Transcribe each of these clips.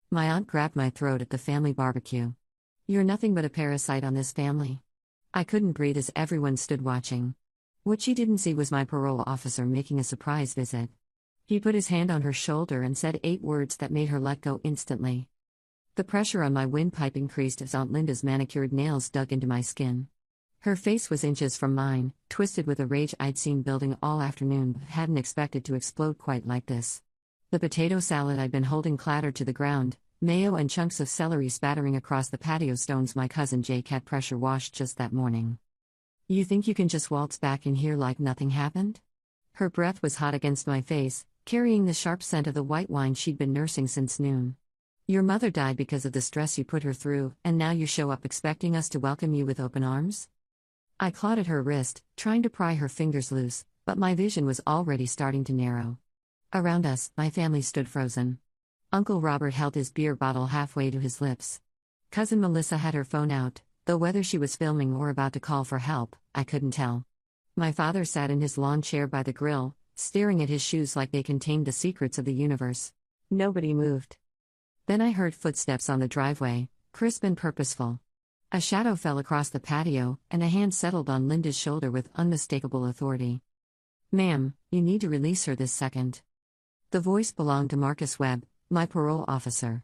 My aunt grabbed my throat at the family barbecue. "You're nothing but a parasite on this family." I couldn't breathe as everyone stood watching. What she didn't see was my parole officer making a surprise visit. He put his hand on her shoulder and said 8 words that made her let go instantly. The pressure on my windpipe increased as Aunt Linda's manicured nails dug into my skin. Her face was inches from mine, twisted with a rage I'd seen building all afternoon but hadn't expected to explode quite like this. The potato salad I'd been holding clattered to the ground, mayo and chunks of celery spattering across the patio stones my cousin Jake had pressure washed just that morning. "You think you can just waltz back in here like nothing happened?" Her breath was hot against my face, carrying the sharp scent of the white wine she'd been nursing since noon. "Your mother died because of the stress you put her through, and now you show up expecting us to welcome you with open arms?" I clawed at her wrist, trying to pry her fingers loose, but my vision was already starting to narrow. Around us, my family stood frozen. Uncle Robert held his beer bottle halfway to his lips. Cousin Melissa had her phone out, though whether she was filming or about to call for help, I couldn't tell. My father sat in his lawn chair by the grill, staring at his shoes like they contained the secrets of the universe. Nobody moved. Then I heard footsteps on the driveway, crisp and purposeful. A shadow fell across the patio, and a hand settled on Linda's shoulder with unmistakable authority. "Ma'am, you need to release her this second." The voice belonged to Marcus Webb, my parole officer.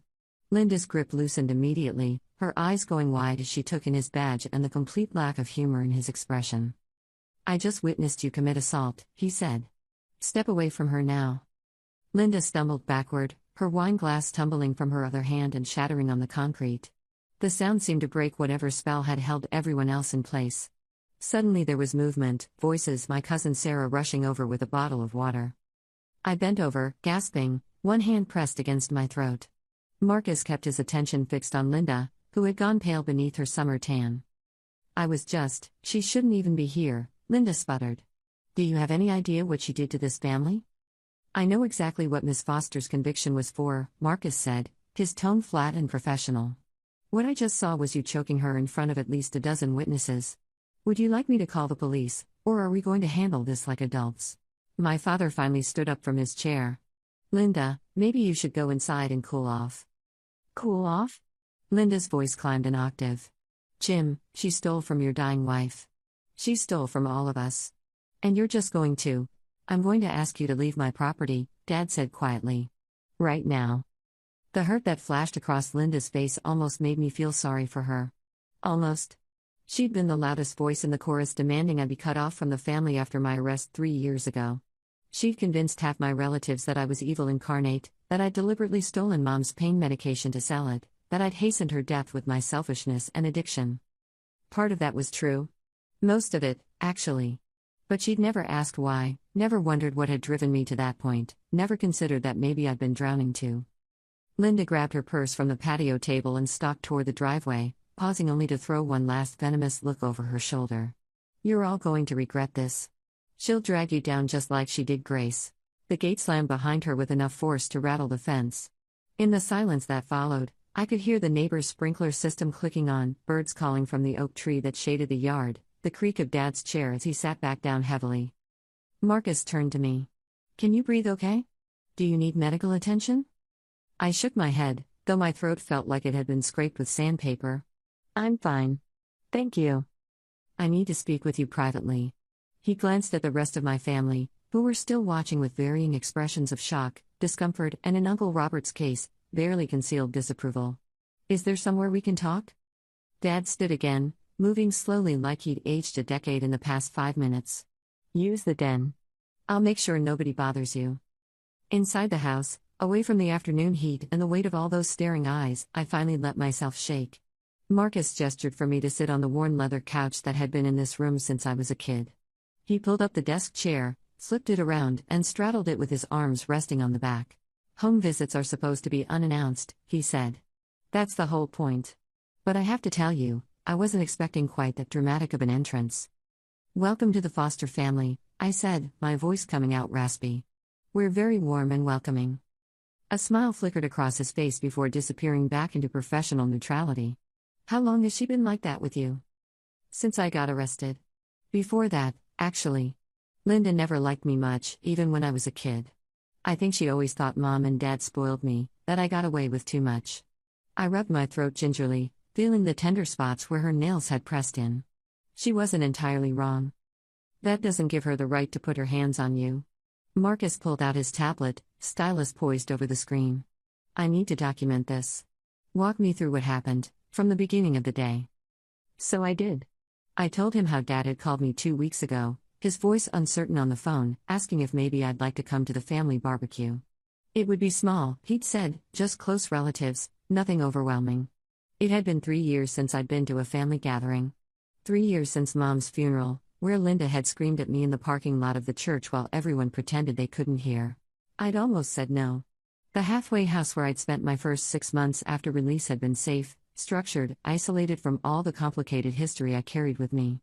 Linda's grip loosened immediately, her eyes going wide as she took in his badge and the complete lack of humor in his expression. "I just witnessed you commit assault," he said. "Step away from her now." Linda stumbled backward, her wine glass tumbling from her other hand and shattering on the concrete. The sound seemed to break whatever spell had held everyone else in place. Suddenly there was movement, voices, my cousin Sarah rushing over with a bottle of water. I bent over, gasping, one hand pressed against my throat. Marcus kept his attention fixed on Linda, who had gone pale beneath her summer tan. She shouldn't even be here," Linda sputtered. "Do you have any idea what she did to this family?" "I know exactly what Miss Foster's conviction was for," Marcus said, his tone flat and professional. "What I just saw was you choking her in front of at least a dozen witnesses. Would you like me to call the police, or are we going to handle this like adults?" My father finally stood up from his chair. "Linda, maybe you should go inside and cool off." "Cool off?" Linda's voice climbed an octave. "Jim, she stole from your dying wife. She stole from all of us. And you're just going to. I'm going to ask you to leave my property," Dad said quietly. "Right now." The hurt that flashed across Linda's face almost made me feel sorry for her. Almost. She'd been the loudest voice in the chorus demanding I be cut off from the family after my arrest 3 years ago. She'd convinced half my relatives that I was evil incarnate, that I'd deliberately stolen Mom's pain medication to sell it, that I'd hastened her death with my selfishness and addiction. Part of that was true. Most of it, actually. But she'd never asked why, never wondered what had driven me to that point, never considered that maybe I'd been drowning too. Linda grabbed her purse from the patio table and stalked toward the driveway, pausing only to throw one last venomous look over her shoulder. "You're all going to regret this. She'll drag you down just like she did Grace." The gate slammed behind her with enough force to rattle the fence. In the silence that followed, I could hear the neighbor's sprinkler system clicking on, birds calling from the oak tree that shaded the yard, the creak of Dad's chair as he sat back down heavily. Marcus turned to me. "Can you breathe okay? Do you need medical attention?" I shook my head, though my throat felt like it had been scraped with sandpaper. "I'm fine. Thank you." "I need to speak with you privately." He glanced at the rest of my family, who were still watching with varying expressions of shock, discomfort, and in Uncle Robert's case, barely concealed disapproval. "Is there somewhere we can talk?" Dad stood again, moving slowly like he'd aged a decade in the past 5 minutes. "Use the den. I'll make sure nobody bothers you." Inside the house, away from the afternoon heat and the weight of all those staring eyes, I finally let myself shake. Marcus gestured for me to sit on the worn leather couch that had been in this room since I was a kid. He pulled up the desk chair, flipped it around, and straddled it with his arms resting on the back. "Home visits are supposed to be unannounced," he said. "That's the whole point. But I have to tell you, I wasn't expecting quite that dramatic of an entrance." "Welcome to the Foster family," I said, my voice coming out raspy. "We're very warm and welcoming." A smile flickered across his face before disappearing back into professional neutrality. "How long has she been like that with you?" "Since I got arrested. Before that, actually. Linda never liked me much, even when I was a kid. I think she always thought Mom and Dad spoiled me, that I got away with too much. I rubbed my throat gingerly, feeling the tender spots where her nails had pressed in. She wasn't entirely wrong. That doesn't give her the right to put her hands on you. Marcus pulled out his tablet, stylus poised over the screen. I need to document this. Walk me through what happened, from the beginning of the day. So I did. I told him how Dad had called me 2 weeks ago, his voice uncertain on the phone, asking if maybe I'd like to come to the family barbecue. It would be small, he'd said, just close relatives, nothing overwhelming. It had been 3 years since I'd been to a family gathering. 3 years since Mom's funeral, where Linda had screamed at me in the parking lot of the church while everyone pretended they couldn't hear. I'd almost said no. The halfway house where I'd spent my first 6 months after release had been safe, structured, isolated from all the complicated history I carried with me.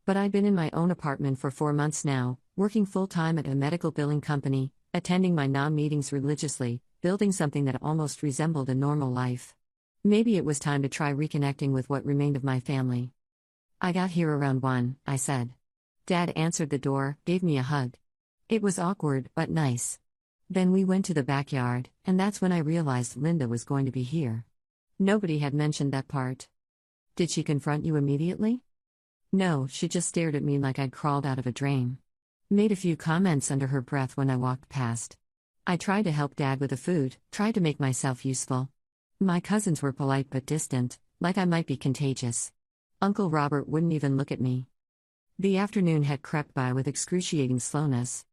But I'd been in my own apartment for 4 months now, working full-time at a medical billing company, attending my meetings religiously, building something that almost resembled a normal life. Maybe it was time to try reconnecting with what remained of my family. I got here around 1, I said. Dad answered the door, gave me a hug. It was awkward, but nice. Then we went to the backyard, and that's when I realized Linda was going to be here. Nobody had mentioned that part. Did she confront you immediately? No, she just stared at me like I'd crawled out of a drain. Made a few comments under her breath when I walked past. I tried to help Dad with the food, tried to make myself useful. My cousins were polite but distant, like I might be contagious. Uncle Robert wouldn't even look at me. The afternoon had crept by with excruciating slowness.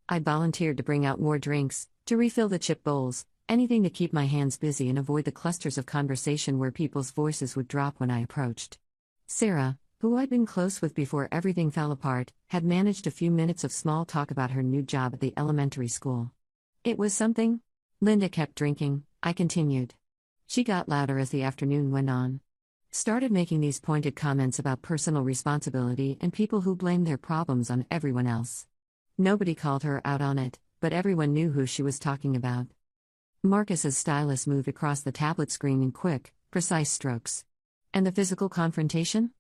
I volunteered to bring out more drinks, to refill the chip bowls, anything to keep my hands busy and avoid the clusters of conversation where people's voices would drop when I approached. Sarah, who I'd been close with before everything fell apart, had managed a few minutes of small talk about her new job at the elementary school. It was something. Linda kept drinking, I continued. She got louder as the afternoon went on. Started making these pointed comments about personal responsibility and people who blame their problems on everyone else. Nobody called her out on it, but everyone knew who she was talking about. Marcus's stylus moved across the tablet screen in quick, precise strokes. And the physical confrontation?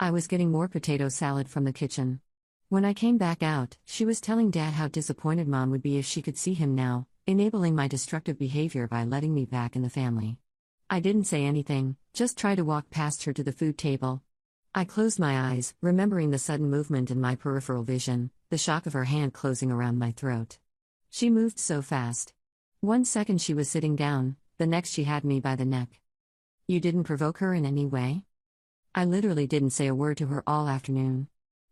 I was getting more potato salad from the kitchen. When I came back out, she was telling Dad how disappointed Mom would be if she could see him now, enabling my destructive behavior by letting me back in the family. I didn't say anything, just tried to walk past her to the food table. I closed my eyes, remembering the sudden movement in my peripheral vision, the shock of her hand closing around my throat. She moved so fast. 1 second she was sitting down, the next she had me by the neck. You didn't provoke her in any way? I literally didn't say a word to her all afternoon.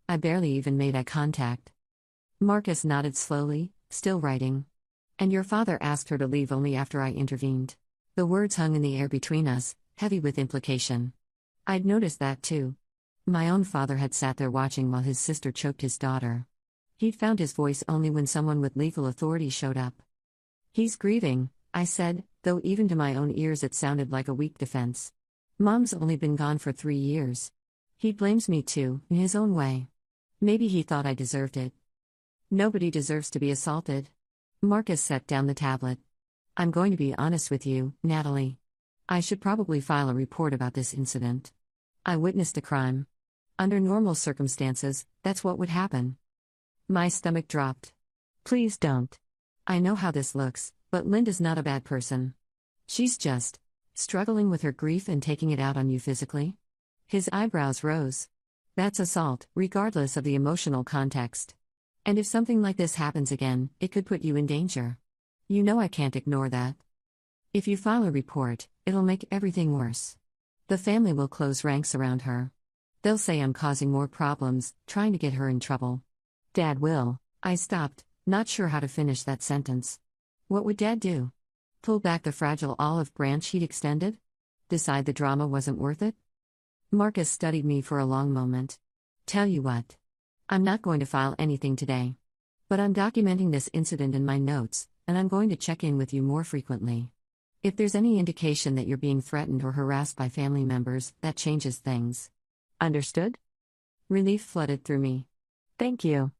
I barely even made eye contact. Marcus nodded slowly, still writing. And your father asked her to leave only after I intervened. The words hung in the air between us, heavy with implication. I'd noticed that too. My own father had sat there watching while his sister choked his daughter. He'd found his voice only when someone with legal authority showed up. He's grieving, I said, though even to my own ears it sounded like a weak defense. Mom's only been gone for 3 years. He blames me too, in his own way. Maybe he thought I deserved it. Nobody deserves to be assaulted. Marcus set down the tablet. I'm going to be honest with you, Natalie. I should probably file a report about this incident. I witnessed a crime. Under normal circumstances, that's what would happen. My stomach dropped. Please don't. I know how this looks, but Linda's not a bad person. She's just struggling with her grief and taking it out on you physically. His eyebrows rose. That's assault, regardless of the emotional context. And if something like this happens again, it could put you in danger. You know I can't ignore that. If you file a report, it'll make everything worse. The family will close ranks around her. They'll say I'm causing more problems, trying to get her in trouble. Dad will. I stopped, not sure how to finish that sentence. What would Dad do? Pull back the fragile olive branch he'd extended? Decide the drama wasn't worth it? Marcus studied me for a long moment. Tell you what. I'm not going to file anything today. But I'm documenting this incident in my notes, and I'm going to check in with you more frequently. If there's any indication that you're being threatened or harassed by family members, that changes things. Understood? Relief flooded through me. Thank you.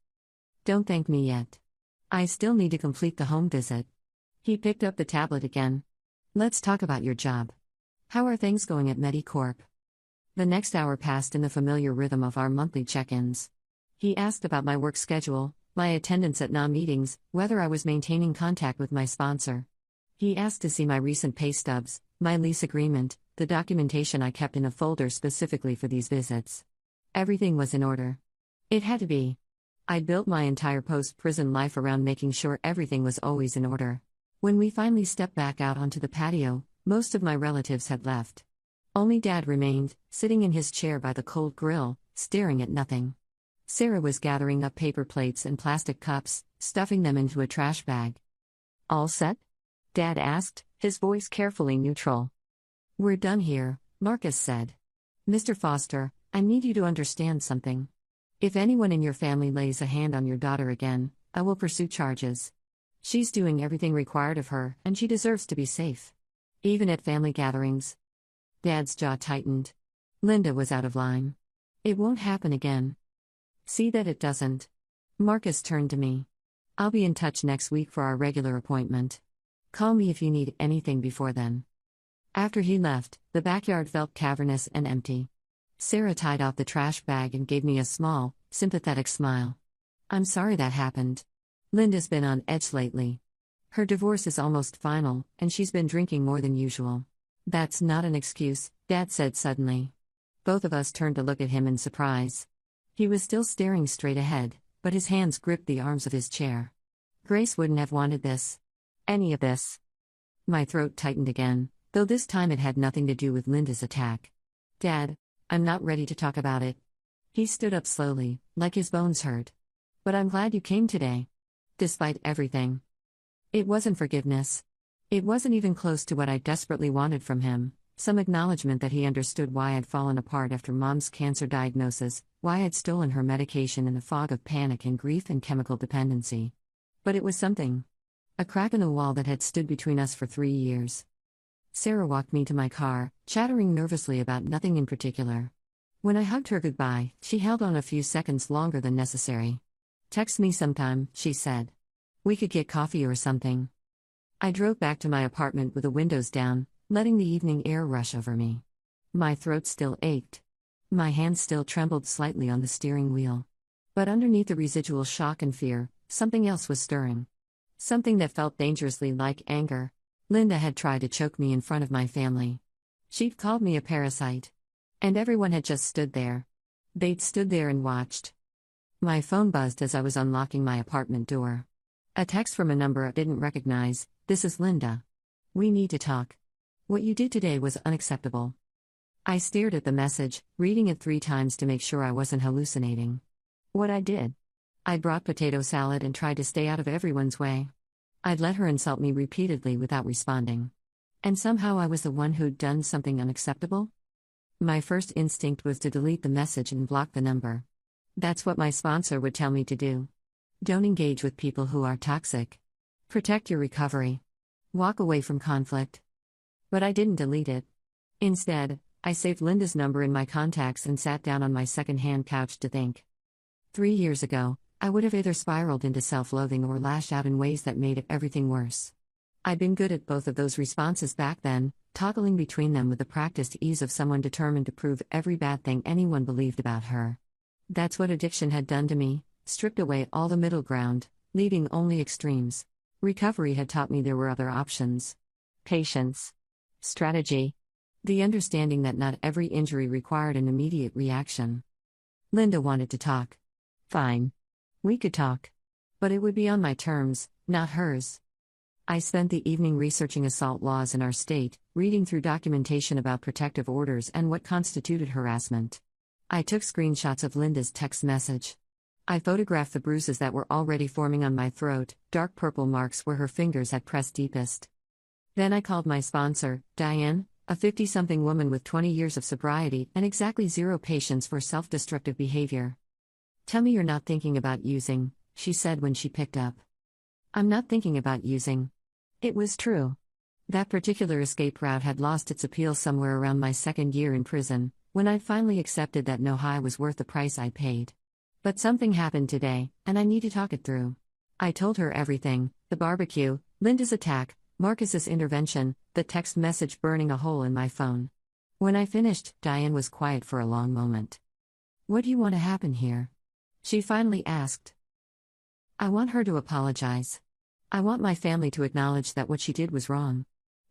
Don't thank me yet. I still need to complete the home visit. He picked up the tablet again. Let's talk about your job. How are things going at MediCorp? The next hour passed in the familiar rhythm of our monthly check-ins. He asked about my work schedule, my attendance at meetings, whether I was maintaining contact with my sponsor. He asked to see my recent pay stubs, my lease agreement, the documentation I kept in a folder specifically for these visits. Everything was in order. It had to be. I'd built my entire post-prison life around making sure everything was always in order. When we finally stepped back out onto the patio, most of my relatives had left. Only Dad remained, sitting in his chair by the cold grill, staring at nothing. Sarah was gathering up paper plates and plastic cups, stuffing them into a trash bag. "All set?" Dad asked, his voice carefully neutral. "We're done here," Marcus said. "Mr. Foster, I need you to understand something. If anyone in your family lays a hand on your daughter again, I will pursue charges. She's doing everything required of her, and she deserves to be safe. Even at family gatherings." Dad's jaw tightened. Linda was out of line. "It won't happen again. See that it doesn't." Marcus turned to me. "I'll be in touch next week for our regular appointment. Call me if you need anything before then." After he left, the backyard felt cavernous and empty. Sarah tied off the trash bag and gave me a small, sympathetic smile. "I'm sorry that happened. Linda's been on edge lately. Her divorce is almost final, and she's been drinking more than usual." "That's not an excuse," Dad said suddenly. Both of us turned to look at him in surprise. He was still staring straight ahead, but his hands gripped the arms of his chair. "Grace wouldn't have wanted this. Any of this." My throat tightened again, though this time it had nothing to do with Linda's attack. "Dad, I'm not ready to talk about it." He stood up slowly, like his bones hurt. "But I'm glad you came today. Despite everything." It wasn't forgiveness. It wasn't even close to what I desperately wanted from him, some acknowledgement that he understood why I'd fallen apart after Mom's cancer diagnosis, why I'd stolen her medication in a fog of panic and grief and chemical dependency. But it was something. A crack in the wall that had stood between us for 3 years. Sarah walked me to my car, chattering nervously about nothing in particular. When I hugged her goodbye, she held on a few seconds longer than necessary. "Text me sometime," she said. "We could get coffee or something." I drove back to my apartment with the windows down, letting the evening air rush over me. My throat still ached. My hands still trembled slightly on the steering wheel. But underneath the residual shock and fear, something else was stirring. Something that felt dangerously like anger. Linda had tried to choke me in front of my family. She'd called me a parasite. And everyone had just stood there. They'd stood there and watched. My phone buzzed as I was unlocking my apartment door. A text from a number I didn't recognize. "This is Linda. We need to talk. What you did today was unacceptable." I stared at the message, reading it 3 times to make sure I wasn't hallucinating. What I did? I brought potato salad and tried to stay out of everyone's way. I'd let her insult me repeatedly without responding. And somehow I was the one who'd done something unacceptable? My first instinct was to delete the message and block the number. That's what my sponsor would tell me to do. Don't engage with people who are toxic. Protect your recovery. Walk away from conflict. But I didn't delete it. Instead, I saved Linda's number in my contacts and sat down on my second-hand couch to think. 3 years ago, I would have either spiraled into self-loathing or lashed out in ways that made everything worse. I'd been good at both of those responses back then, toggling between them with the practiced ease of someone determined to prove every bad thing anyone believed about her. That's what addiction had done to me, stripped away all the middle ground, leaving only extremes. Recovery had taught me there were other options. Patience. Strategy. The understanding that not every injury required an immediate reaction. Linda wanted to talk. Fine. We could talk. But it would be on my terms, not hers. I spent the evening researching assault laws in our state, reading through documentation about protective orders and what constituted harassment. I took screenshots of Linda's text message. I photographed the bruises that were already forming on my throat, dark purple marks where her fingers had pressed deepest. Then I called my sponsor, Diane, a 50-something woman with 20 years of sobriety and exactly 0 patience for self-destructive behavior. "Tell me you're not thinking about using," she said when she picked up. "I'm not thinking about using." It was true. That particular escape route had lost its appeal somewhere around my 2nd year in prison, when I'd finally accepted that no high was worth the price I paid. But something happened today, and I need to talk it through. I told her everything: the barbecue, Linda's attack, Marcus's intervention, the text message burning a hole in my phone. When I finished, Diane was quiet for a long moment. "What do you want to happen here?" she finally asked. "I want her to apologize. I want my family to acknowledge that what she did was wrong.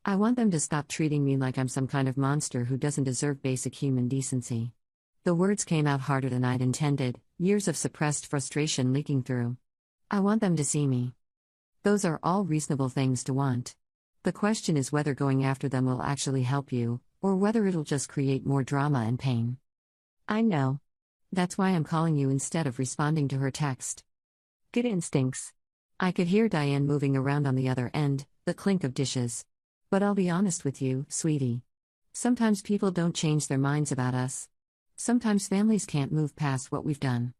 I want them to stop treating me like I'm some kind of monster who doesn't deserve basic human decency. The words came out harder than I'd intended, years of suppressed frustration leaking through. I want them to see me. Those are all reasonable things to want. The question is whether going after them will actually help you, or whether it'll just create more drama and pain. I know. That's why I'm calling you instead of responding to her text. Good instincts. I could hear Diane moving around on the other end, the clink of dishes. But I'll be honest with you, sweetie. Sometimes people don't change their minds about us. Sometimes families can't move past what we've done.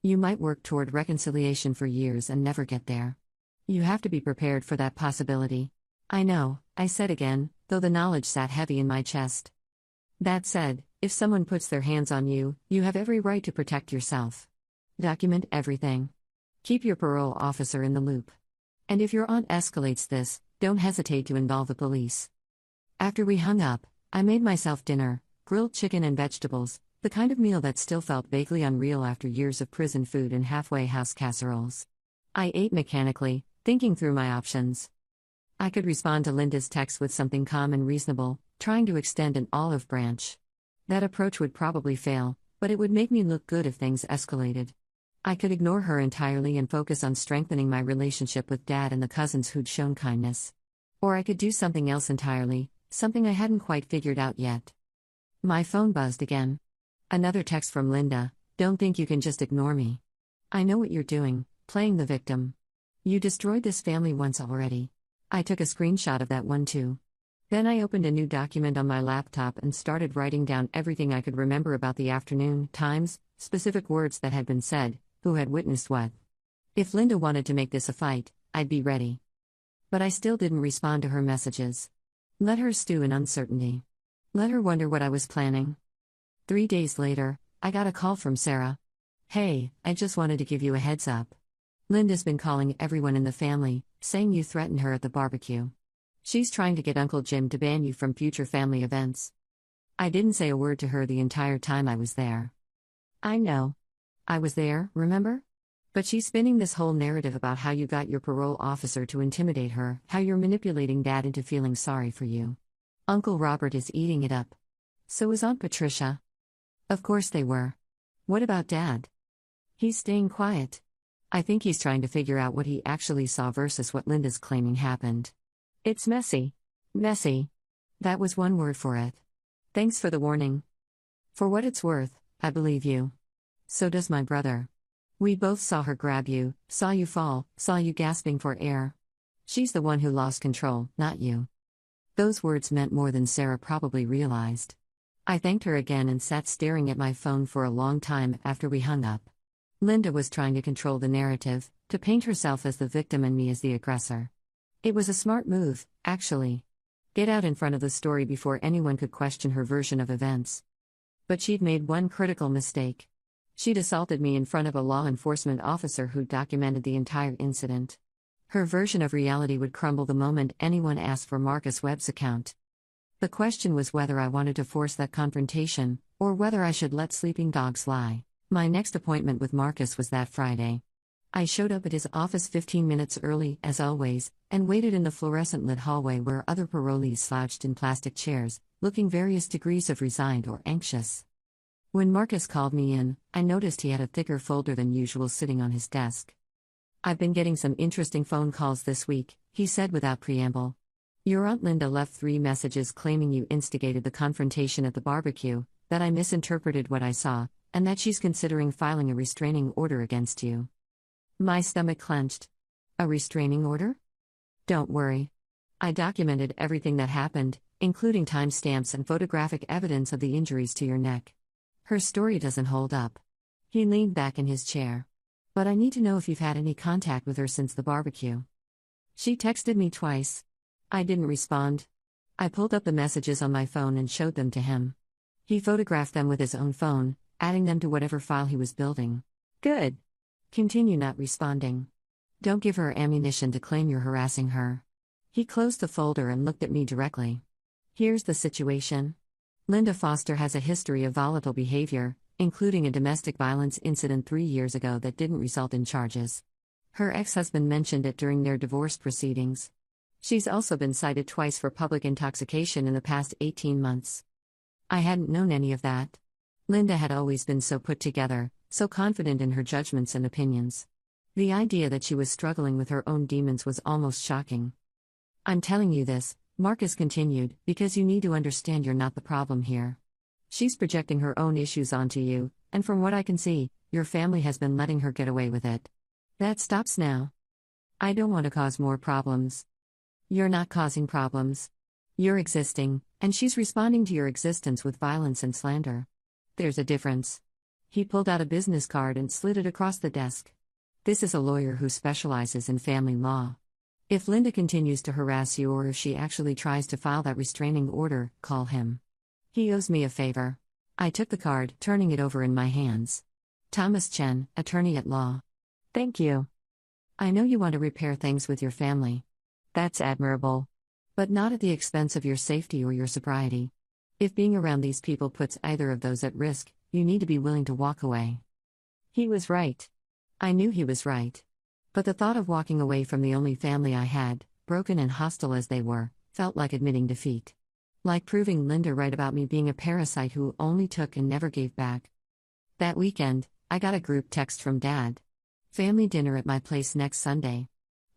You might work toward reconciliation for years and never get there. You have to be prepared for that possibility. I know, I said again, though the knowledge sat heavy in my chest. That said, if someone puts their hands on you, you have every right to protect yourself. Document everything. Keep your parole officer in the loop. And if your aunt escalates this, don't hesitate to involve the police. After we hung up, I made myself dinner, grilled chicken and vegetables, the kind of meal that still felt vaguely unreal after years of prison food and halfway house casseroles. I ate mechanically, thinking through my options. I could respond to Linda's text with something calm and reasonable, trying to extend an olive branch. That approach would probably fail, but it would make me look good if things escalated. I could ignore her entirely and focus on strengthening my relationship with Dad and the cousins who'd shown kindness. Or I could do something else entirely, something I hadn't quite figured out yet. My phone buzzed again. Another text from Linda. Don't think you can just ignore me. I know what you're doing, playing the victim. You destroyed this family once already. I took a screenshot of that one too. Then I opened a new document on my laptop and started writing down everything I could remember about the afternoon, times, specific words that had been said, who had witnessed what. If Linda wanted to make this a fight, I'd be ready. But I still didn't respond to her messages. Let her stew in uncertainty. Let her wonder what I was planning. 3 days later, I got a call from Sarah. Hey, I just wanted to give you a heads up. Linda's been calling everyone in the family, saying you threatened her at the barbecue. She's trying to get Uncle Jim to ban you from future family events. I didn't say a word to her the entire time I was there. I know. I was there, remember? But she's spinning this whole narrative about how you got your parole officer to intimidate her, how you're manipulating Dad into feeling sorry for you. Uncle Robert is eating it up. So is Aunt Patricia. Of course they were. What about Dad? He's staying quiet. I think he's trying to figure out what he actually saw versus what Linda's claiming happened. It's messy. Messy. That was one word for it. Thanks for the warning. For what it's worth, I believe you. So does my brother. We both saw her grab you, saw you fall, saw you gasping for air. She's the one who lost control, not you. Those words meant more than Sarah probably realized. I thanked her again and sat staring at my phone for a long time after we hung up. Linda was trying to control the narrative, to paint herself as the victim and me as the aggressor. It was a smart move, actually. Get out in front of the story before anyone could question her version of events. But she'd made one critical mistake. She'd assaulted me in front of a law enforcement officer who documented the entire incident. Her version of reality would crumble the moment anyone asked for Marcus Webb's account. The question was whether I wanted to force that confrontation, or whether I should let sleeping dogs lie. My next appointment with Marcus was that Friday. I showed up at his office 15 minutes early, as always, and waited in the fluorescent-lit hallway where other parolees slouched in plastic chairs, looking various degrees of resigned or anxious. When Marcus called me in, I noticed he had a thicker folder than usual sitting on his desk. I've been getting some interesting phone calls this week, he said without preamble. Your Aunt Linda left 3 messages claiming you instigated the confrontation at the barbecue, that I misinterpreted what I saw, and that she's considering filing a restraining order against you. My stomach clenched. A restraining order? Don't worry. I documented everything that happened, including timestamps and photographic evidence of the injuries to your neck. Her story doesn't hold up. He leaned back in his chair. But I need to know if you've had any contact with her since the barbecue. She texted me twice. I didn't respond. I pulled up the messages on my phone and showed them to him. He photographed them with his own phone, adding them to whatever file he was building. Good. Continue not responding. Don't give her ammunition to claim you're harassing her. He closed the folder and looked at me directly. Here's the situation. Linda Foster has a history of volatile behavior, including a domestic violence incident 3 years ago that didn't result in charges. Her ex-husband mentioned it during their divorce proceedings. She's also been cited twice for public intoxication in the past 18 months. I hadn't known any of that. Linda had always been so put together, so confident in her judgments and opinions. The idea that she was struggling with her own demons was almost shocking. I'm telling you this, Marcus continued, because you need to understand you're not the problem here. She's projecting her own issues onto you, and from what I can see, your family has been letting her get away with it. That stops now. I don't want to cause more problems. You're not causing problems. You're existing, and she's responding to your existence with violence and slander. There's a difference. He pulled out a business card and slid it across the desk. This is a lawyer who specializes in family law. If Linda continues to harass you or if she actually tries to file that restraining order, call him. He owes me a favor. I took the card, turning it over in my hands. Thomas Chen, attorney at law. Thank you. I know you want to repair things with your family. That's admirable. But not at the expense of your safety or your sobriety. If being around these people puts either of those at risk, you need to be willing to walk away. He was right. I knew he was right. But the thought of walking away from the only family I had, broken and hostile as they were, felt like admitting defeat. Like proving Linda right about me being a parasite who only took and never gave back. That weekend, I got a group text from Dad. Family dinner at my place next Sunday.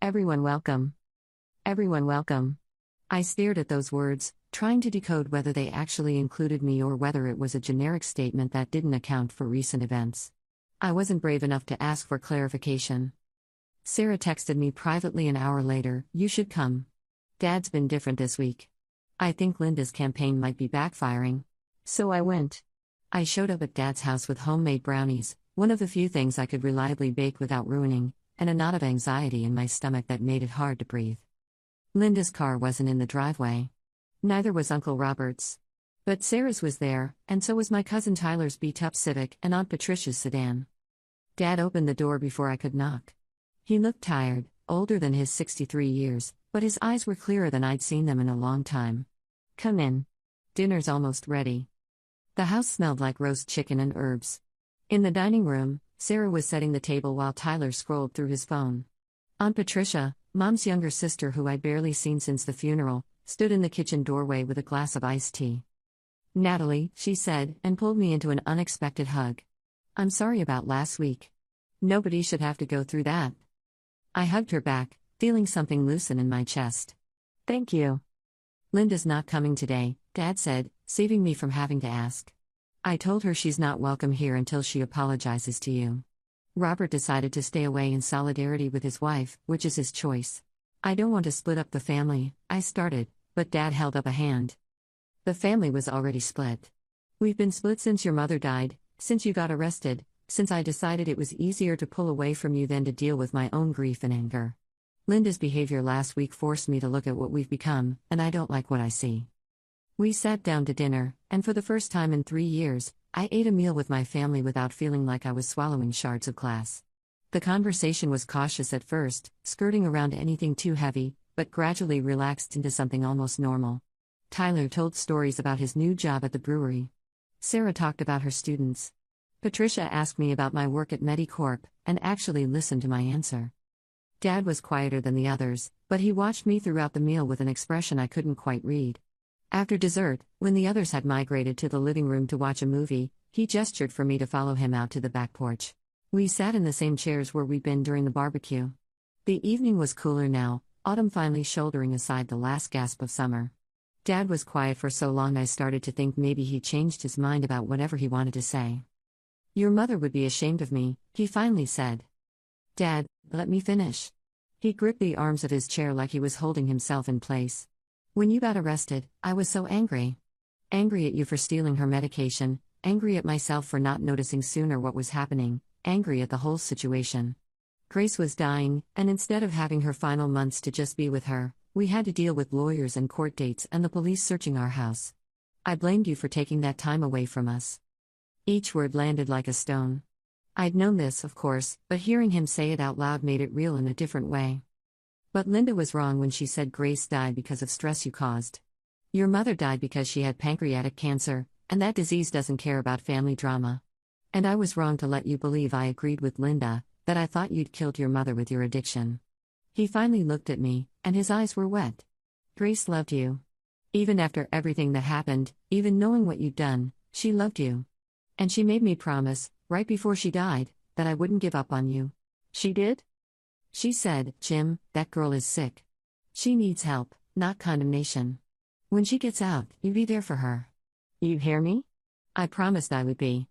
Everyone welcome. Everyone welcome. I stared at those words, trying to decode whether they actually included me or whether it was a generic statement that didn't account for recent events. I wasn't brave enough to ask for clarification. Sarah texted me privately an hour later, "You should come. Dad's been different this week. I think Linda's campaign might be backfiring." So I went. I showed up at Dad's house with homemade brownies, one of the few things I could reliably bake without ruining, and a knot of anxiety in my stomach that made it hard to breathe. Linda's car wasn't in the driveway. Neither was Uncle Robert's. But Sarah's was there, and so was my cousin Tyler's beat-up Civic and Aunt Patricia's sedan. Dad opened the door before I could knock. He looked tired, older than his 63 years, but his eyes were clearer than I'd seen them in a long time. "Come in. Dinner's almost ready." The house smelled like roast chicken and herbs. In the dining room, Sarah was setting the table while Tyler scrolled through his phone. Aunt Patricia, Mom's younger sister who I'd barely seen since the funeral, stood in the kitchen doorway with a glass of iced tea. "Natalie," she said, and pulled me into an unexpected hug. "I'm sorry about last week. Nobody should have to go through that." I hugged her back, feeling something loosen in my chest. "Thank you." "Linda's not coming today," Dad said, saving me from having to ask. "I told her she's not welcome here until she apologizes to you. Robert decided to stay away in solidarity with his wife, which is his choice. I don't want to split up the family," I started, but Dad held up a hand. "The family was already split. We've been split since your mother died, since you got arrested, since I decided it was easier to pull away from you than to deal with my own grief and anger. Linda's behavior last week forced me to look at what we've become, and I don't like what I see." We sat down to dinner, and for the first time in 3 years, I ate a meal with my family without feeling like I was swallowing shards of glass. The conversation was cautious at first, skirting around anything too heavy, but gradually relaxed into something almost normal. Tyler told stories about his new job at the brewery. Sarah talked about her students. Patricia asked me about my work at Medicorp, and actually listened to my answer. Dad was quieter than the others, but he watched me throughout the meal with an expression I couldn't quite read. After dessert, when the others had migrated to the living room to watch a movie, he gestured for me to follow him out to the back porch. We sat in the same chairs where we'd been during the barbecue. The evening was cooler now, autumn finally shouldering aside the last gasp of summer. Dad was quiet for so long I started to think maybe he changed his mind about whatever he wanted to say. "Your mother would be ashamed of me," he finally said. "Dad, let me finish." He gripped the arms of his chair like he was holding himself in place. "When you got arrested, I was so angry. Angry at you for stealing her medication, angry at myself for not noticing sooner what was happening, angry at the whole situation. Grace was dying, and instead of having her final months to just be with her, we had to deal with lawyers and court dates and the police searching our house. I blamed you for taking that time away from us." Each word landed like a stone. I'd known this, of course, but hearing him say it out loud made it real in a different way. "But Linda was wrong when she said Grace died because of stress you caused. Your mother died because she had pancreatic cancer, and that disease doesn't care about family drama. And I was wrong to let you believe I agreed with Linda, that I thought you'd killed your mother with your addiction. He finally looked at me, and his eyes were wet. Grace loved you. Even after everything that happened, even knowing what you'd done, she loved you. And she made me promise, right before she died, that I wouldn't give up on you. She did? She said, Jim, that girl is sick. She needs help, not condemnation. When she gets out, you be there for her. You hear me? I promised I would be.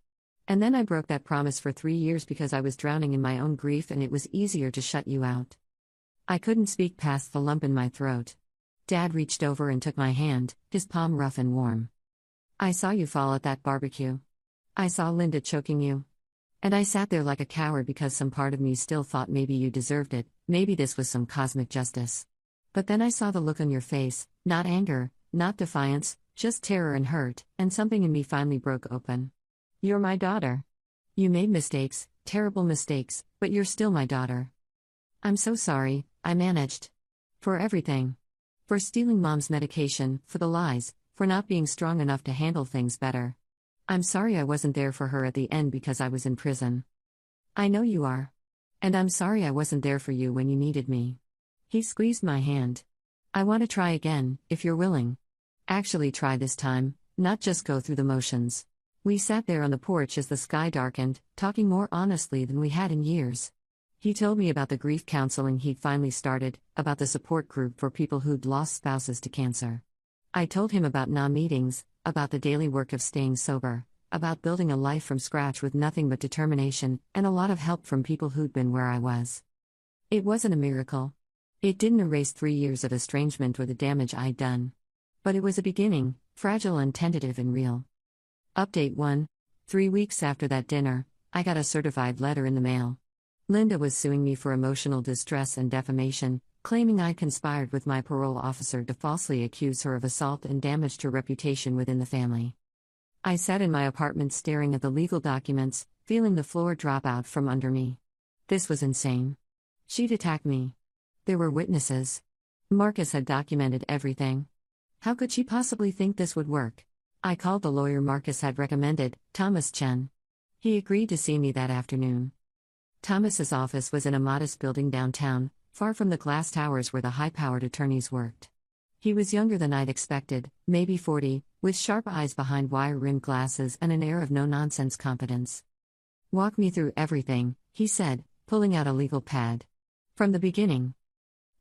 And then I broke that promise for 3 years because I was drowning in my own grief and it was easier to shut you out. I couldn't speak past the lump in my throat. Dad reached over and took my hand, his palm rough and warm. I saw you fall at that barbecue. I saw Linda choking you. And I sat there like a coward because some part of me still thought maybe you deserved it, maybe this was some cosmic justice. But then I saw the look on your face, not anger, not defiance, just terror and hurt, and something in me finally broke open. You're my daughter. You made mistakes, terrible mistakes, but you're still my daughter. I'm so sorry, I managed. For everything. For stealing Mom's medication, for the lies, for not being strong enough to handle things better. I'm sorry I wasn't there for her at the end because I was in prison. I know you are. And I'm sorry I wasn't there for you when you needed me. He squeezed my hand. I want to try again, if you're willing. Actually try this time, not just go through the motions. We sat there on the porch as the sky darkened, talking more honestly than we had in years. He told me about the grief counseling he'd finally started, about the support group for people who'd lost spouses to cancer. I told him about NA meetings, about the daily work of staying sober, about building a life from scratch with nothing but determination, and a lot of help from people who'd been where I was. It wasn't a miracle. It didn't erase 3 years of estrangement or the damage I'd done. But it was a beginning, fragile and tentative and real. Update 1. 3 weeks after that dinner, I got a certified letter in the mail. Linda was suing me for emotional distress and defamation, claiming I'd conspired with my parole officer to falsely accuse her of assault and damaged her reputation within the family. I sat in my apartment staring at the legal documents, feeling the floor drop out from under me. This was insane. She'd attacked me. There were witnesses. Marcus had documented everything. How could she possibly think this would work? I called the lawyer Marcus had recommended, Thomas Chen. He agreed to see me that afternoon. Thomas's office was in a modest building downtown, far from the glass towers where the high-powered attorneys worked. He was younger than I'd expected, maybe 40, with sharp eyes behind wire-rimmed glasses and an air of no-nonsense competence. Walk me through everything, he said, pulling out a legal pad. From the beginning.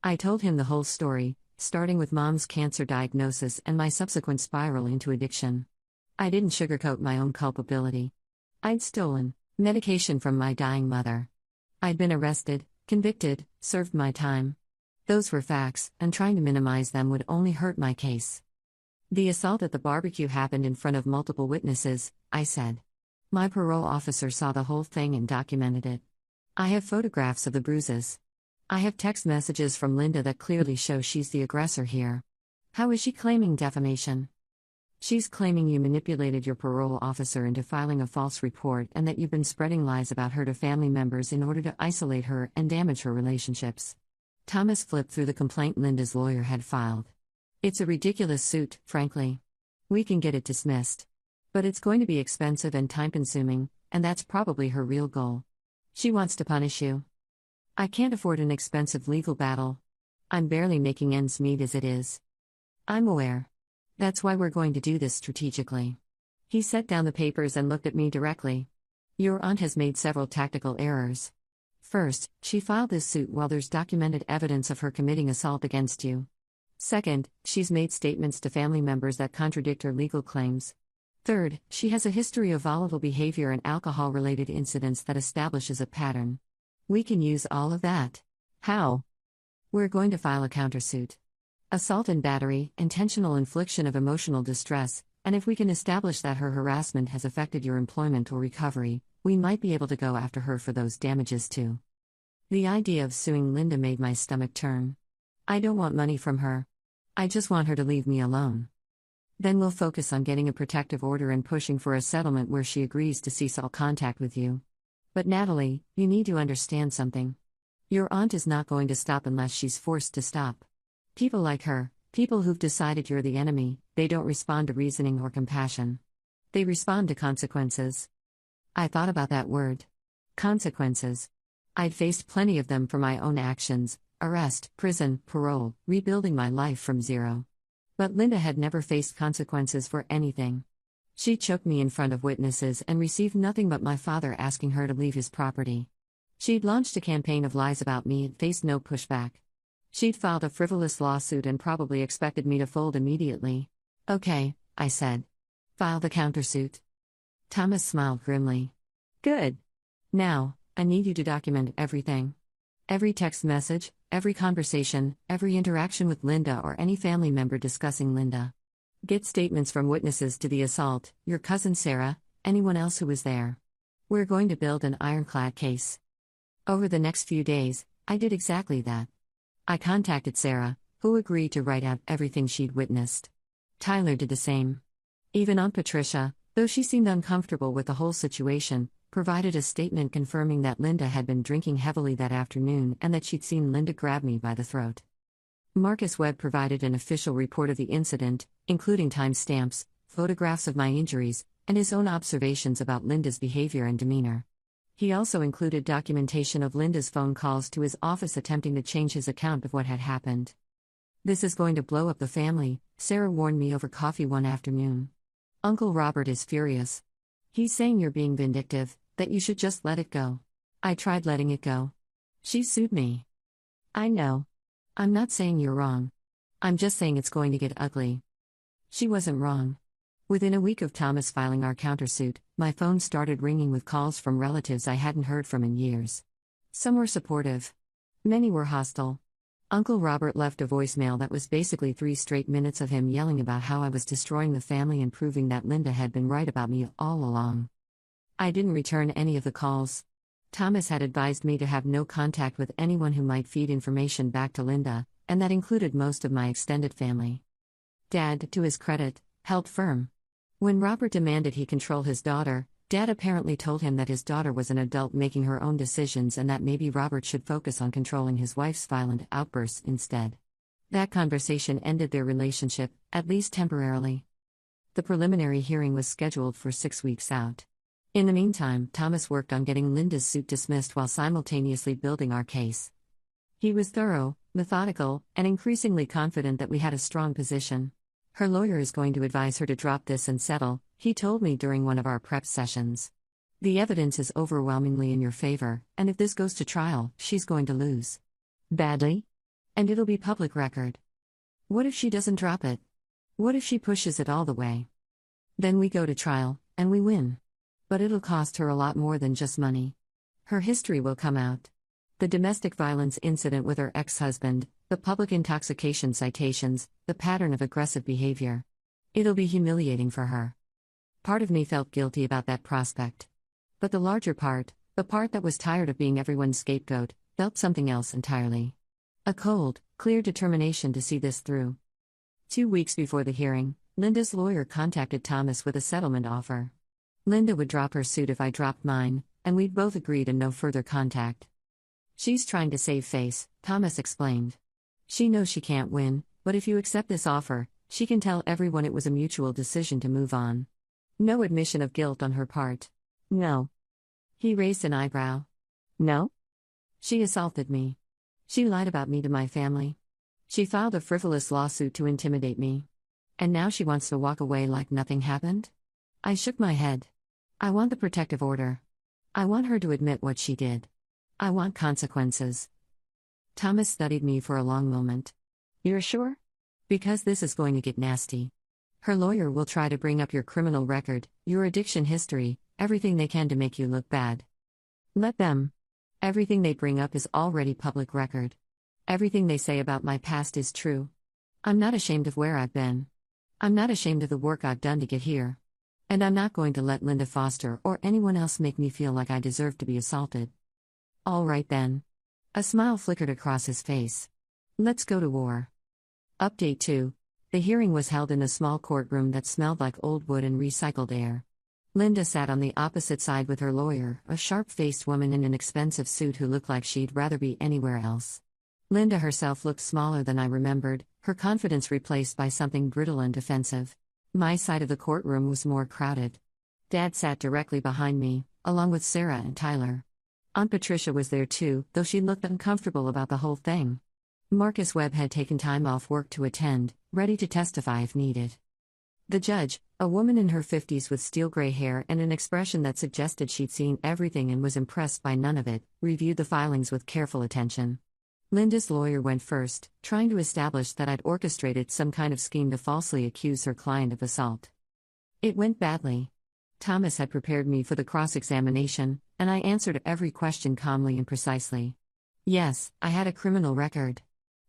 I told him the whole story, starting with Mom's cancer diagnosis and my subsequent spiral into addiction. I didn't sugarcoat my own culpability. I'd stolen medication from my dying mother. I'd been arrested, convicted, served my time. Those were facts, and trying to minimize them would only hurt my case. The assault at the barbecue happened in front of multiple witnesses, I said. My parole officer saw the whole thing and documented it. I have photographs of the bruises. I have text messages from Linda that clearly show she's the aggressor here. How is she claiming defamation? She's claiming you manipulated your parole officer into filing a false report and that you've been spreading lies about her to family members in order to isolate her and damage her relationships. Thomas flipped through the complaint Linda's lawyer had filed. It's a ridiculous suit, frankly. We can get it dismissed. But it's going to be expensive and time-consuming, and that's probably her real goal. She wants to punish you. I can't afford an expensive legal battle. I'm barely making ends meet as it is. I'm aware. That's why we're going to do this strategically. He set down the papers and looked at me directly. Your aunt has made several tactical errors. First, she filed this suit while there's documented evidence of her committing assault against you. Second, she's made statements to family members that contradict her legal claims. Third, she has a history of volatile behavior and alcohol-related incidents that establishes a pattern. We can use all of that. How? We're going to file a countersuit. Assault and battery, intentional infliction of emotional distress, and if we can establish that her harassment has affected your employment or recovery, we might be able to go after her for those damages too. The idea of suing Linda made my stomach turn. I don't want money from her. I just want her to leave me alone. Then we'll focus on getting a protective order and pushing for a settlement where she agrees to cease all contact with you. But Natalie, you need to understand something. Your aunt is not going to stop unless she's forced to stop. People like her, people who've decided you're the enemy, they don't respond to reasoning or compassion. They respond to consequences. I thought about that word. Consequences. I'd faced plenty of them for my own actions: arrest, prison, parole, rebuilding my life from zero. But Linda had never faced consequences for anything. She choked me in front of witnesses and received nothing but my father asking her to leave his property. She'd launched a campaign of lies about me and faced no pushback. She'd filed a frivolous lawsuit and probably expected me to fold immediately. "Okay," I said. "File the countersuit." Thomas smiled grimly. "Good. Now, I need you to document everything. Every text message, every conversation, every interaction with Linda or any family member discussing Linda. Get statements from witnesses to the assault, your cousin Sarah, anyone else who was there. We're going to build an ironclad case." Over the next few days, I did exactly that. I contacted Sarah, who agreed to write out everything she'd witnessed. Tyler did the same. Even Aunt Patricia, though she seemed uncomfortable with the whole situation, provided a statement confirming that Linda had been drinking heavily that afternoon and that she'd seen Linda grab me by the throat. Marcus Webb provided an official report of the incident, including timestamps, photographs of my injuries, and his own observations about Linda's behavior and demeanor. He also included documentation of Linda's phone calls to his office attempting to change his account of what had happened. "This is going to blow up the family," Sarah warned me over coffee one afternoon. "Uncle Robert is furious. He's saying you're being vindictive, that you should just let it go." I tried letting it go. "She sued me." "I know. I'm not saying you're wrong. I'm just saying it's going to get ugly." She wasn't wrong. Within a week of Thomas filing our countersuit, my phone started ringing with calls from relatives I hadn't heard from in years. Some were supportive. Many were hostile. Uncle Robert left a voicemail that was basically 3 straight minutes of him yelling about how I was destroying the family and proving that Linda had been right about me all along. I didn't return any of the calls. Thomas had advised me to have no contact with anyone who might feed information back to Linda, and that included most of my extended family. Dad, to his credit, held firm. When Robert demanded he control his daughter, Dad apparently told him that his daughter was an adult making her own decisions and that maybe Robert should focus on controlling his wife's violent outbursts instead. That conversation ended their relationship, at least temporarily. The preliminary hearing was scheduled for 6 weeks out. In the meantime, Thomas worked on getting Linda's suit dismissed while simultaneously building our case. He was thorough, methodical, and increasingly confident that we had a strong position. "Her lawyer is going to advise her to drop this and settle," he told me during one of our prep sessions. "The evidence is overwhelmingly in your favor, and if this goes to trial, she's going to lose. Badly? And it'll be public record. What if she doesn't drop it? What if she pushes it all the way? Then we go to trial, and we win. But it'll cost her a lot more than just money. Her history will come out. The domestic violence incident with her ex-husband, the public intoxication citations, the pattern of aggressive behavior. It'll be humiliating for her." Part of me felt guilty about that prospect. But the larger part, the part that was tired of being everyone's scapegoat, felt something else entirely. A cold, clear determination to see this through. 2 weeks before the hearing, Linda's lawyer contacted Thomas with a settlement offer. Linda would drop her suit if I dropped mine, and we'd both agree to no further contact. "She's trying to save face," Thomas explained. "She knows she can't win, but if you accept this offer, she can tell everyone it was a mutual decision to move on. No admission of guilt on her part." "No." He raised an eyebrow. "No?" "She assaulted me. She lied about me to my family. She filed a frivolous lawsuit to intimidate me. And now she wants to walk away like nothing happened?" I shook my head. "I want the protective order. I want her to admit what she did. I want consequences." Thomas studied me for a long moment. "You're sure? Because this is going to get nasty. Her lawyer will try to bring up your criminal record, your addiction history, everything they can to make you look bad. Let them. Everything they bring up is already public record. Everything they say about my past is true. I'm not ashamed of where I've been. I'm not ashamed of the work I've done to get here. And I'm not going to let Linda Foster or anyone else make me feel like I deserve to be assaulted." "All right then." A smile flickered across his face. "Let's go to war." Update 2. The hearing was held in a small courtroom that smelled like old wood and recycled air. Linda sat on the opposite side with her lawyer, a sharp-faced woman in an expensive suit who looked like she'd rather be anywhere else. Linda herself looked smaller than I remembered, her confidence replaced by something brittle and defensive. My side of the courtroom was more crowded. Dad sat directly behind me, along with Sarah and Tyler. Aunt Patricia was there too, though she looked uncomfortable about the whole thing. Marcus Webb had taken time off work to attend, ready to testify if needed. The judge, a woman in her 50s with steel gray hair and an expression that suggested she'd seen everything and was impressed by none of it, reviewed the filings with careful attention. Linda's lawyer went first, trying to establish that I'd orchestrated some kind of scheme to falsely accuse her client of assault. It went badly. Thomas had prepared me for the cross-examination, and I answered every question calmly and precisely. Yes, I had a criminal record.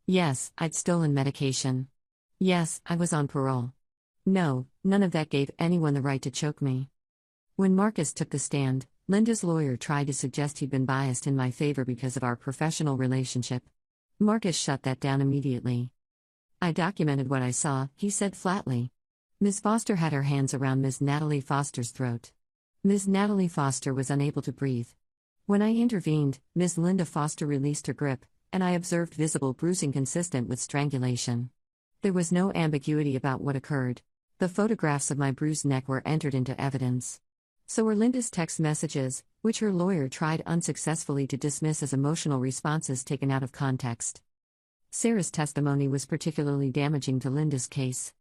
Yes, I'd stolen medication. Yes, I was on parole. No, none of that gave anyone the right to choke me. When Marcus took the stand, Linda's lawyer tried to suggest he'd been biased in my favor because of our professional relationship. Marcus shut that down immediately. I documented what I saw, he said flatly. Ms. Foster had her hands around Ms. Natalie Foster's throat. Ms. Natalie Foster was unable to breathe. When I intervened, Ms. Linda Foster released her grip, and I observed visible bruising consistent with strangulation. There was no ambiguity about what occurred. The photographs of my bruised neck were entered into evidence. So were Linda's text messages, which her lawyer tried unsuccessfully to dismiss as emotional responses taken out of context. Sarah's testimony was particularly damaging to Linda's case.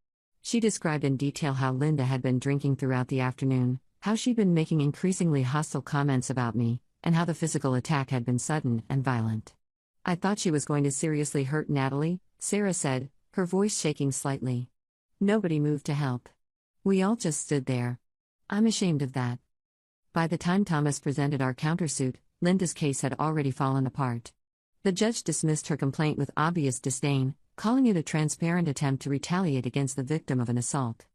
She described in detail how Linda had been drinking throughout the afternoon, how she'd been making increasingly hostile comments about me, and how the physical attack had been sudden and violent. I thought she was going to seriously hurt Natalie, Sarah said, her voice shaking slightly. Nobody moved to help. We all just stood there. I'm ashamed of that. By the time Thomas presented our countersuit, Linda's case had already fallen apart. The judge dismissed her complaint with obvious disdain, calling it a transparent attempt to retaliate against the victim of an assault.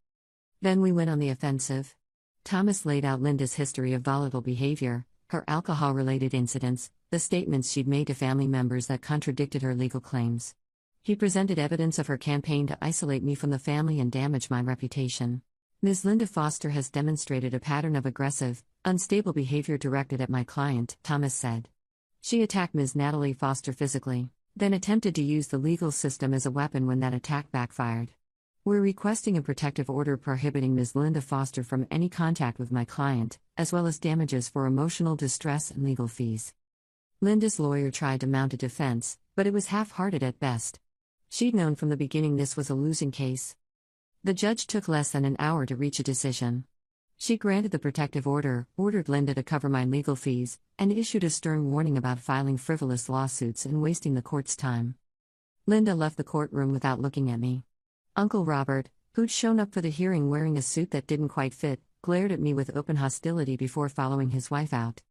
Then we went on the offensive. Thomas laid out Linda's history of volatile behavior, her alcohol-related incidents, the statements she'd made to family members that contradicted her legal claims. He presented evidence of her campaign to isolate me from the family and damage my reputation. Ms. Linda Foster has demonstrated a pattern of aggressive, unstable behavior directed at my client, Thomas said. She attacked Ms. Natalie Foster physically, then attempted to use the legal system as a weapon when that attack backfired. We're requesting a protective order prohibiting Ms. Linda Foster from any contact with my client, as well as damages for emotional distress and legal fees. Linda's lawyer tried to mount a defense, but it was half-hearted at best. She'd known from the beginning this was a losing case. The judge took less than an hour to reach a decision. She granted the protective order, ordered Linda to cover my legal fees, and issued a stern warning about filing frivolous lawsuits and wasting the court's time. Linda left the courtroom without looking at me. Uncle Robert, who'd shown up for the hearing wearing a suit that didn't quite fit, glared at me with open hostility before following his wife out.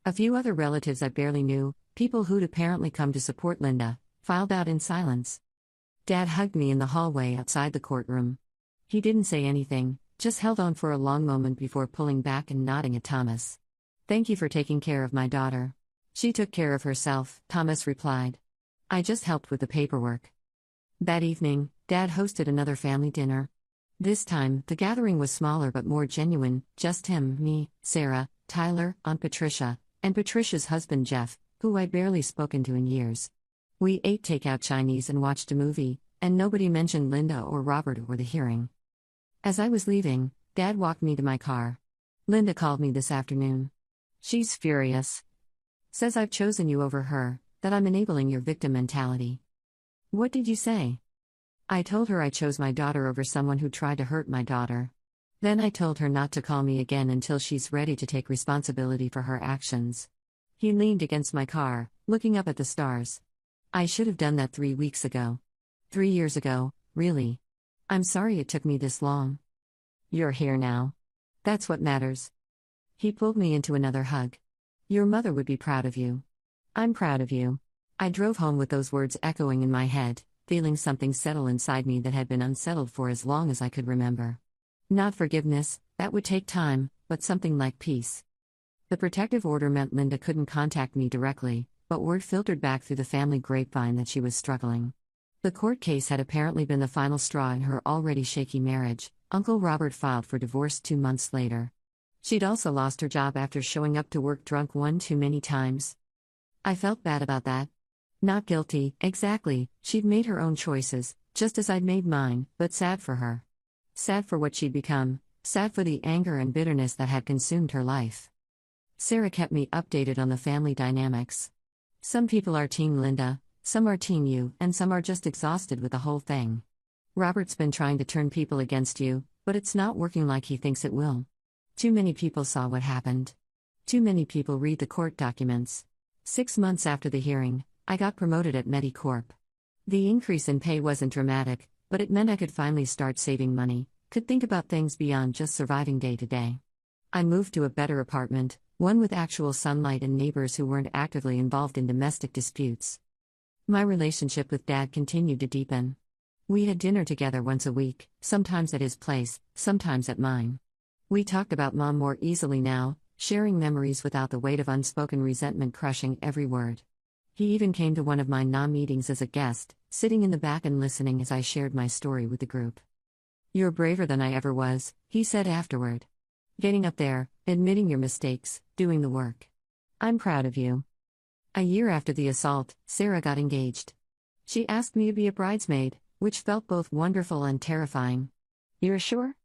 A few other relatives I barely knew, people who'd apparently come to support Linda, filed out in silence. Dad hugged me in the hallway outside the courtroom. He didn't say anything, just held on for a long moment before pulling back and nodding at Thomas. "Thank you for taking care of my daughter." "She took care of herself," Thomas replied. "I just helped with the paperwork." That evening, Dad hosted another family dinner. This time, the gathering was smaller but more genuine, just him, me, Sarah, Tyler, Aunt Patricia, and Patricia's husband Jeff, who I'd barely spoken to in years. We ate takeout Chinese and watched a movie, and nobody mentioned Linda or Robert or the hearing. As I was leaving, Dad walked me to my car. "Linda called me this afternoon. She's furious. Says I've chosen you over her, that I'm enabling your victim mentality." "What did you say?" "I told her I chose my daughter over someone who tried to hurt my daughter. Then I told her not to call me again until she's ready to take responsibility for her actions." He leaned against my car, looking up at the stars. "I should have done that 3 weeks ago. 3 years ago, really. I'm sorry it took me this long. You're here now. That's what matters." He pulled me into another hug. "Your mother would be proud of you. I'm proud of you." I drove home with those words echoing in my head, feeling something settle inside me that had been unsettled for as long as I could remember. Not forgiveness, that would take time, but something like peace. The protective order meant Linda couldn't contact me directly, but word filtered back through the family grapevine that she was struggling. The court case had apparently been the final straw in her already shaky marriage. Uncle Robert filed for divorce 2 months later. She'd also lost her job after showing up to work drunk one too many times. I felt bad about that. Not guilty, exactly, she'd made her own choices, just as I'd made mine, but sad for her. Sad for what she'd become, sad for the anger and bitterness that had consumed her life. Sarah kept me updated on the family dynamics. Some people are Team Linda, some are Team you, and some are just exhausted with the whole thing. Robert's been trying to turn people against you, but it's not working like he thinks it will. Too many people saw what happened. Too many people read the court documents. 6 months after the hearing, I got promoted at Medicorp. The increase in pay wasn't dramatic, but it meant I could finally start saving money, could think about things beyond just surviving day to day. I moved to a better apartment, one with actual sunlight and neighbors who weren't actively involved in domestic disputes. My relationship with Dad continued to deepen. We had dinner together once a week, sometimes at his place, sometimes at mine. We talked about Mom more easily now, sharing memories without the weight of unspoken resentment crushing every word. He even came to one of my meetings as a guest, sitting in the back and listening as I shared my story with the group. "You're braver than I ever was," he said afterward. "Getting up there, admitting your mistakes, doing the work. I'm proud of you." A year after the assault, Sarah got engaged. She asked me to be a bridesmaid, which felt both wonderful and terrifying. "You're sure?"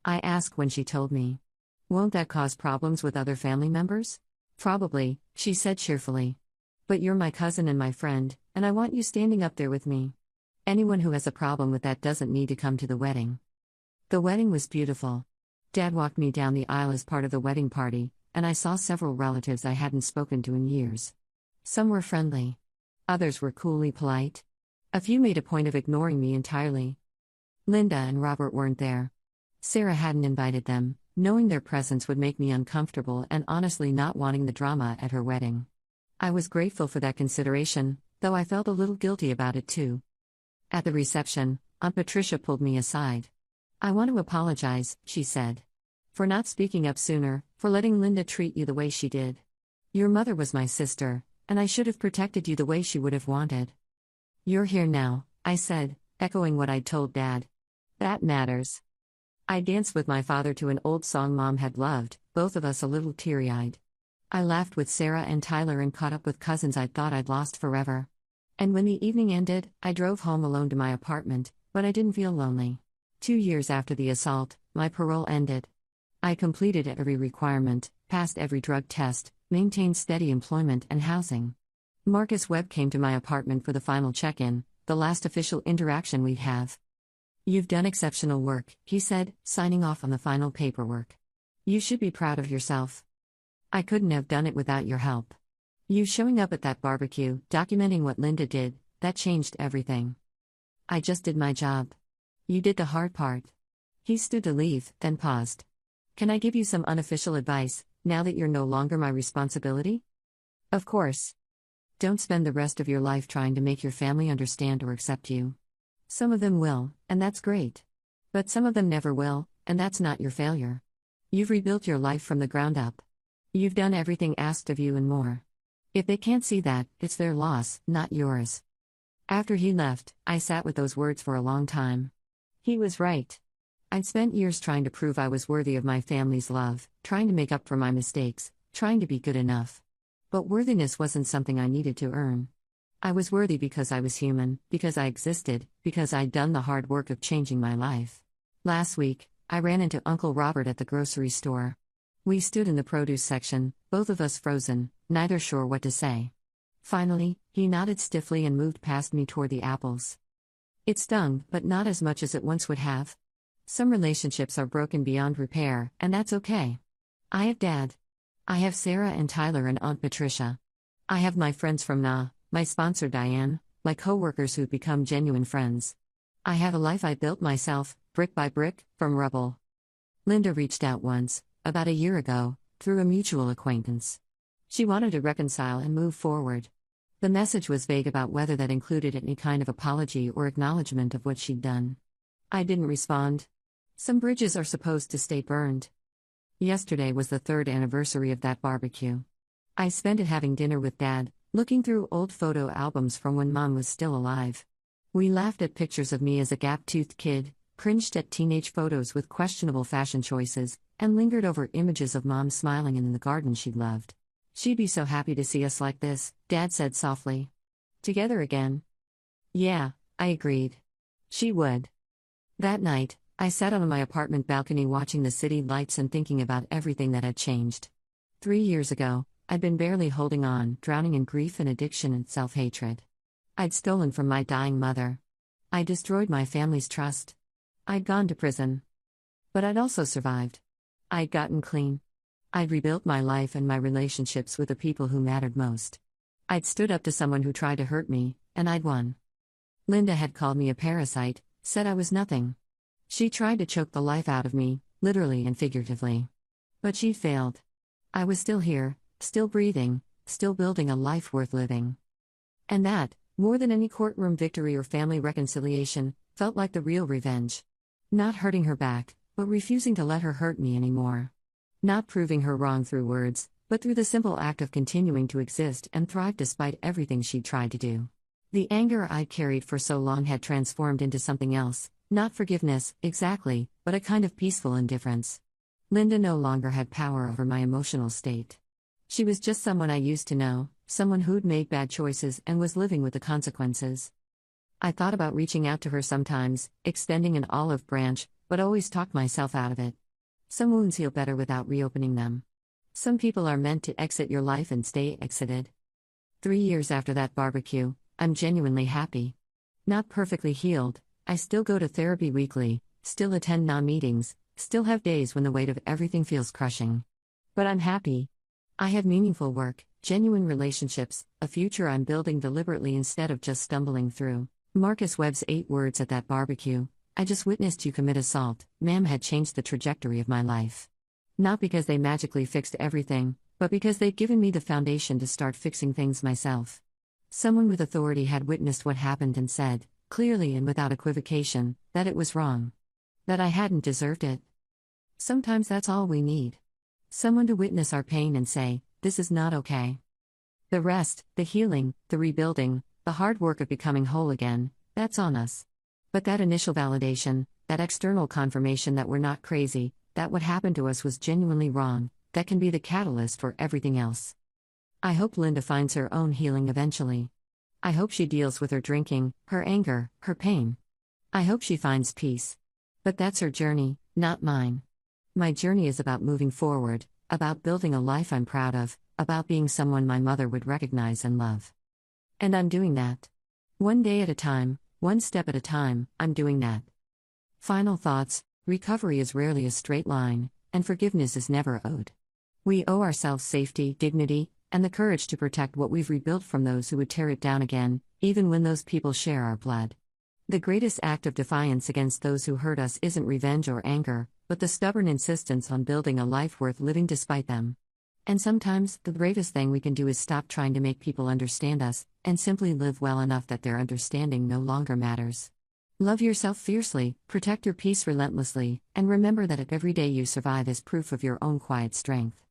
I asked when she told me. "Won't that cause problems with other family members?" "Probably," she said cheerfully. "But you're my cousin and my friend, and I want you standing up there with me. Anyone who has a problem with that doesn't need to come to the wedding." The wedding was beautiful. Dad walked me down the aisle as part of the wedding party, and I saw several relatives I hadn't spoken to in years. Some were friendly. Others were coolly polite. A few made a point of ignoring me entirely. Linda and Robert weren't there. Sarah hadn't invited them, knowing their presence would make me uncomfortable and honestly not wanting the drama at her wedding. I was grateful for that consideration, though I felt a little guilty about it too. At the reception, Aunt Patricia pulled me aside. "I want to apologize," she said. "For not speaking up sooner, for letting Linda treat you the way she did. Your mother was my sister, and I should have protected you the way she would have wanted." "You're here now," I said, echoing what I'd told Dad. "That matters." I danced with my father to an old song Mom had loved, both of us a little teary-eyed. I laughed with Sarah and Tyler and caught up with cousins I'd thought I'd lost forever. And when the evening ended, I drove home alone to my apartment, but I didn't feel lonely. 2 years after the assault, my parole ended. I completed every requirement, passed every drug test, maintained steady employment and housing. Marcus Webb came to my apartment for the final check-in, the last official interaction we'd have. "You've done exceptional work," he said, signing off on the final paperwork. "You should be proud of yourself. I couldn't have done it without your help. You showing up at that barbecue, documenting what Linda did, that changed everything. I just did my job. You did the hard part." He stood to leave, then paused. "Can I give you some unofficial advice, now that you're no longer my responsibility?" "Of course." "Don't spend the rest of your life trying to make your family understand or accept you. Some of them will, and that's great. But some of them never will, and that's not your failure. You've rebuilt your life from the ground up. You've done everything asked of you and more. If they can't see that, it's their loss, not yours." After he left, I sat with those words for a long time. He was right. I'd spent years trying to prove I was worthy of my family's love, trying to make up for my mistakes, trying to be good enough. But worthiness wasn't something I needed to earn. I was worthy because I was human, because I existed, because I'd done the hard work of changing my life. Last week, I ran into Uncle Robert at the grocery store. We stood in the produce section, both of us frozen, neither sure what to say. Finally, he nodded stiffly and moved past me toward the apples. It stung, but not as much as it once would have. Some relationships are broken beyond repair, and that's okay. I have Dad. I have Sarah and Tyler and Aunt Patricia. I have my friends from NA, my sponsor Diane, my coworkers who've become genuine friends. I have a life I built myself, brick by brick, from rubble. Linda reached out once, about a year ago, through a mutual acquaintance. She wanted to reconcile and move forward. The message was vague about whether that included any kind of apology or acknowledgement of what she'd done. I didn't respond. Some bridges are supposed to stay burned. Yesterday was the 3rd anniversary of that barbecue. I spent it having dinner with Dad, looking through old photo albums from when Mom was still alive. We laughed at pictures of me as a gap-toothed kid, cringed at teenage photos with questionable fashion choices, and lingered over images of Mom smiling in the garden she loved. "She'd be so happy to see us like this," Dad said softly. "Together again?" "Yeah," I agreed. "She would." That night, I sat on my apartment balcony watching the city lights and thinking about everything that had changed. 3 years ago, I'd been barely holding on, drowning in grief and addiction and self-hatred. I'd stolen from my dying mother. I destroyed my family's trust. I'd gone to prison. But I'd also survived. I'd gotten clean. I'd rebuilt my life and my relationships with the people who mattered most. I'd stood up to someone who tried to hurt me, and I'd won. Linda had called me a parasite, said I was nothing. She tried to choke the life out of me, literally and figuratively. But she'd failed. I was still here, still breathing, still building a life worth living. And that, more than any courtroom victory or family reconciliation, felt like the real revenge. Not hurting her back, but refusing to let her hurt me anymore. Not proving her wrong through words, but through the simple act of continuing to exist and thrive despite everything she'd tried to do. The anger I'd carried for so long had transformed into something else, not forgiveness, exactly, but a kind of peaceful indifference. Linda no longer had power over my emotional state. She was just someone I used to know, someone who'd made bad choices and was living with the consequences. I thought about reaching out to her sometimes, extending an olive branch, but always talked myself out of it. Some wounds heal better without reopening them. Some people are meant to exit your life and stay exited. 3 years after that barbecue, I'm genuinely happy. Not perfectly healed, I still go to therapy weekly, still attend meetings, still have days when the weight of everything feels crushing. But I'm happy. I have meaningful work, genuine relationships, a future I'm building deliberately instead of just stumbling through. Marcus Webb's 8 words at that barbecue, "I just witnessed you commit assault, ma'am," had changed the trajectory of my life. Not because they magically fixed everything, but because they'd given me the foundation to start fixing things myself. Someone with authority had witnessed what happened and said, clearly and without equivocation, that it was wrong. That I hadn't deserved it. Sometimes that's all we need. Someone to witness our pain and say, "This is not okay." The rest, the healing, the rebuilding, the hard work of becoming whole again, that's on us. But that initial validation, that external confirmation that we're not crazy, that what happened to us was genuinely wrong, that can be the catalyst for everything else. I hope Linda finds her own healing eventually. I hope she deals with her drinking, her anger, her pain. I hope she finds peace. But that's her journey, not mine. My journey is about moving forward, about building a life I'm proud of, about being someone my mother would recognize and love. And I'm doing that. One day at a time, one step at a time, I'm doing that. Final thoughts: recovery is rarely a straight line, and forgiveness is never owed. We owe ourselves safety, dignity, and the courage to protect what we've rebuilt from those who would tear it down again, even when those people share our blood. The greatest act of defiance against those who hurt us isn't revenge or anger, but the stubborn insistence on building a life worth living despite them. And sometimes, the bravest thing we can do is stop trying to make people understand us, and simply live well enough that their understanding no longer matters. Love yourself fiercely, protect your peace relentlessly, and remember that every day you survive is proof of your own quiet strength.